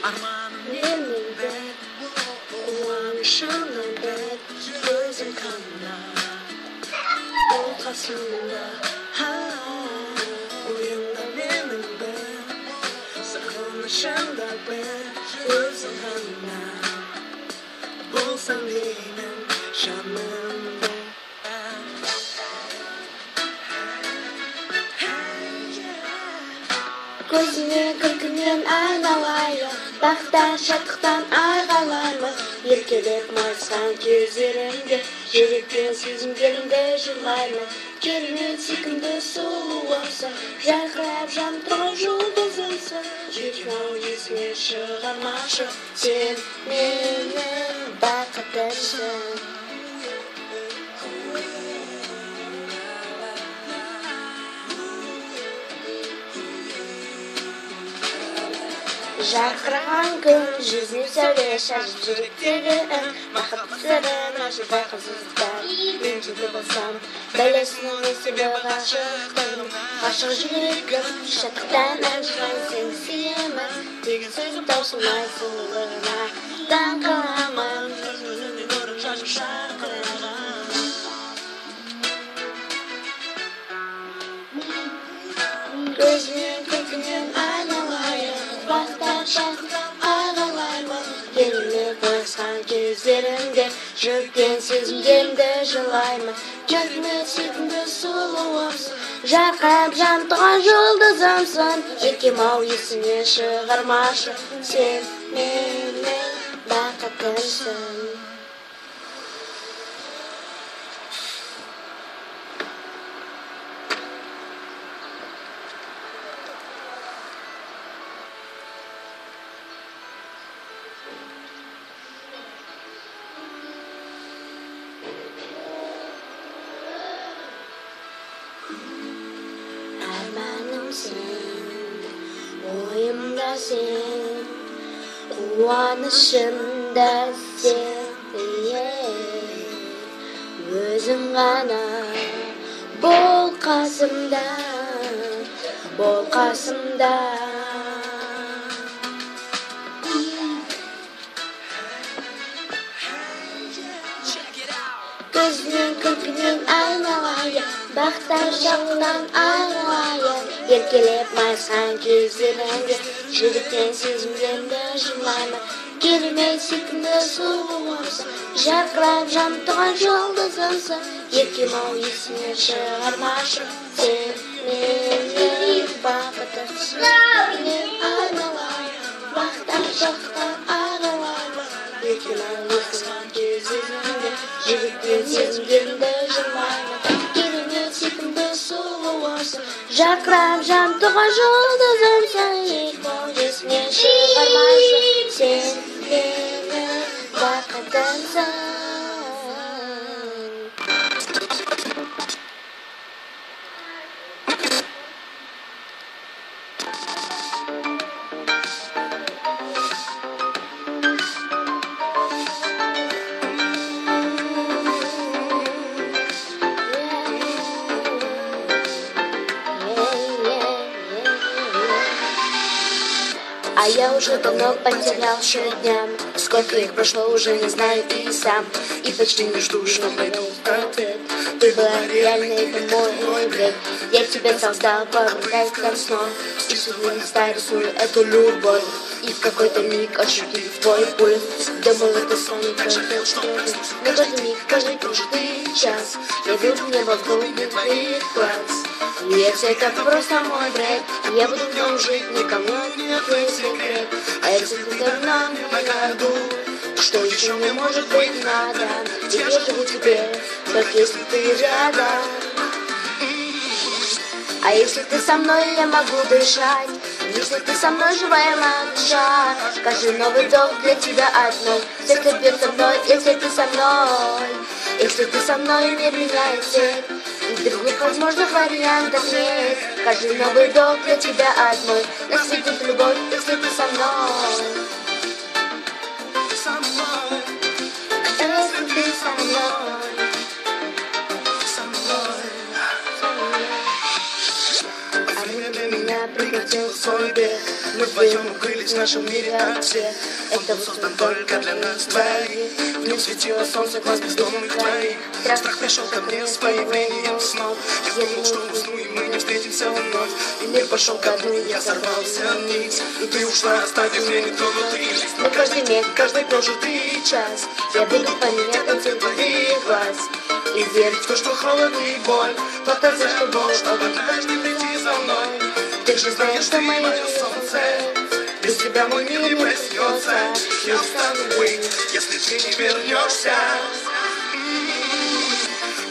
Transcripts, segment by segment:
Armanın ulanışının bet gözün kanına Ortasında uyumda benim bet Saklanışında bet gözün kanına Bulsan benim şanımda Gözüne kırkınен aynalayla Dağdan şatıktan aygalayma Еркелеп майысқан кездерімде Жүректен сезімдерімді жырлаймын Керемет сүйкімді сұлу болса Жарқырап жанып тұрған жұлдызымсың Жетеу есіме шығармашы Сен менің бақытымсың Жарқыраған күн жүзіне сәуле шашып жүректегі үн Бақыт сырын ашып байқасыздықтан Мен жетіп алсам бәлесінің есебі ғашықтығым Ғашық жүрегім шаттықтан ән шығайын сені сүйемін Деген сөзім таусылмай сұлулығына таң қаламын Жүзіне нұрын шашып жарқыраған Көзінен күлкінен айналайын Бақтан шақтан айғалаймын Керемет майысқан кездерімде Жүрген сезімдерімді жылаймын Керемет сүйкімді сұлуымсың Жарқырап жанып тұрған жұлдызымсың Еркем-ау есіңе шығармашы Сен менің бақытымсың Oyumda sen, қуанышымда sen Өзің ғана бол қасымда, бол қасымда Көзінен күлкінен айналайын Бақтан шақтан айналайын Еркелеп майысқан кездерімде Жүректен сезімдерімді жырлаймын Керемет сүйкімді сұлуымсың Жарқырап жанып тұрған жұлдызымсың Еркем-ау есіңе шығармашы Сен менің бақытымсың Мен айналайын Бақтан шақтан айналайын Еркем-ау майысқан кездерімде Жүректен сезімдерімді жырлаймын Керемет сүйкімді сұлуымсың Жарқырап жанып тұрған жұлдызымсың Еркем-ау есіңе шығармашы Сен менің бақытымсың А я уже давно потерял счет дням Сколько их прошло, уже не знаю и сам И почти не жду, что найду ответ Ты была реальной, это мой бред Я тебя создал по рукам сном И судьбы рисую эту любовь И в какой-то миг ощутив твой пульс Думал, это самый простой что-то Но каждый миг, каждый каждый час Я вижу в небо в глубине твоих глаз Если это просто мой бред Я буду в нем жить, никому не твой секрет А если ты давно не году Что еще не может быть надо Я живу теперь, как если ты рядом А если ты со мной, я могу дышать Если ты со мной, живая моя душа Каждый новый вдох для тебя одной Сердце бьет со мной, если ты со мной Если ты со мной, мир меняет цвет И других возможных вариантов нет Каждый новый вдох для тебя одной Насветит любовь, если ты со мной Если ты со мной А мир для меня прекратил свой бег Мы вдвоем укрылись в нашем мире от всех. Он был создан только для нас двоих. В нем светило солнце глаз бездомных твоих. Страх пришел ко мне с появлением снов. Я думал, что усну, и мы не встретимся вновь. И мир пошел ко дну, и я сорвался вниз. Но ты ушла, оставив мне нетронутый лист. Но каждый миг, Каждый прожитый час я буду поменять танцуй твоих глаз. и верить в то, что холод и боль платят за боль, чтобы однажды прийти за мной. Ты же знаешь, что мое мое солнце, без тебя мой мир не проснется. Я устану, если ты не вернешься.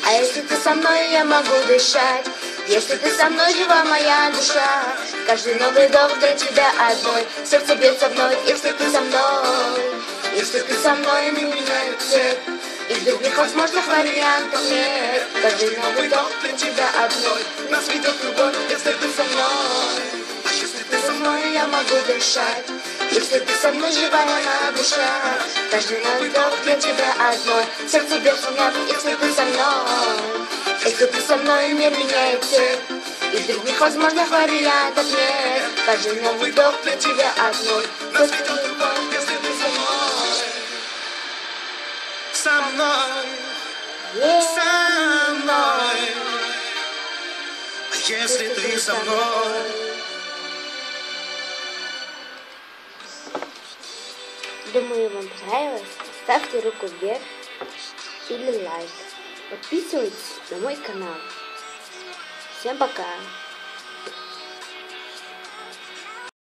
А если ты со мной, я могу дышать. Если ты со мной, жива моя душа. Каждый новый вдох для тебя одной. Сердце бьется вновь, если ты со мной. Если ты со мной, не меняю цвет. И других возможных вариантов нет. Каждый новый вдох для тебя одной. Нас ведет любовь, если ты со мной. А если ты со мной, Я могу дышать. Если ты со мной, жива моя душа. Каждый новый вдох для тебя одной. Сердце бьется вновь, если ты со мной. Если ты со мной, мир меняет цвет. И других возможных вариантов нет. Каждый новый вдох для тебя одной. нас ведет любовь, если ты со мной. Со мной, со мной. А если ты со мной? Думаю, вам понравилось. Ставьте руку вверх или лайк. Подписывайтесь на мой канал. Всем пока!